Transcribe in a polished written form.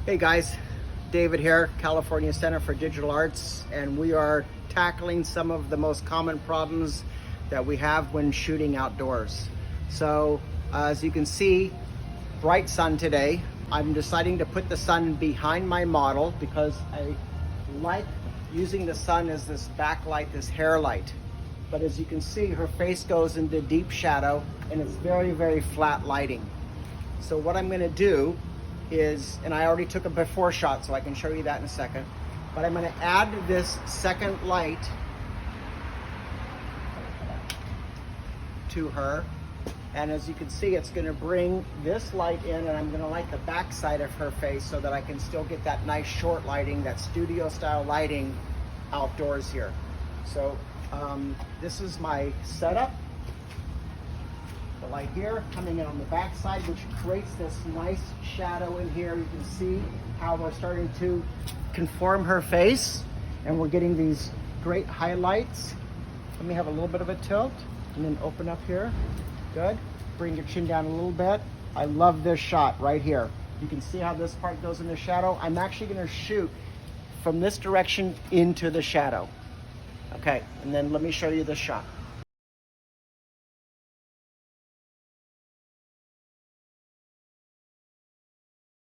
Hey guys, David here, California Center for Digital Arts, and we are tackling some of the most common problems that we have when shooting outdoors. So as you can see, bright sun today. I'm deciding to put the sun behind my model because I like using the sun as this backlight, this hair light. But as you can see, her face goes into deep shadow and it's very, very flat lighting. So what I'm gonna do is, and I already took a before shot so I can show you that in a second, but I'm gonna add this second light to her. And as you can see, it's gonna bring this light in, and I'm gonna light the back side of her face so that I can still get that nice short lighting, that studio style lighting outdoors here. So this is my setup. The light here coming in on the back side, which creates this nice shadow in here. You can see how we're starting to conform her face, and we're getting these great highlights. Let me have a little bit of a tilt and then open up here. Good. Bring your chin down a little bit. I love this shot right here. You can see how this part goes in the shadow. I'm actually going to shoot from this direction into the shadow. Okay, and then let me show you the shot.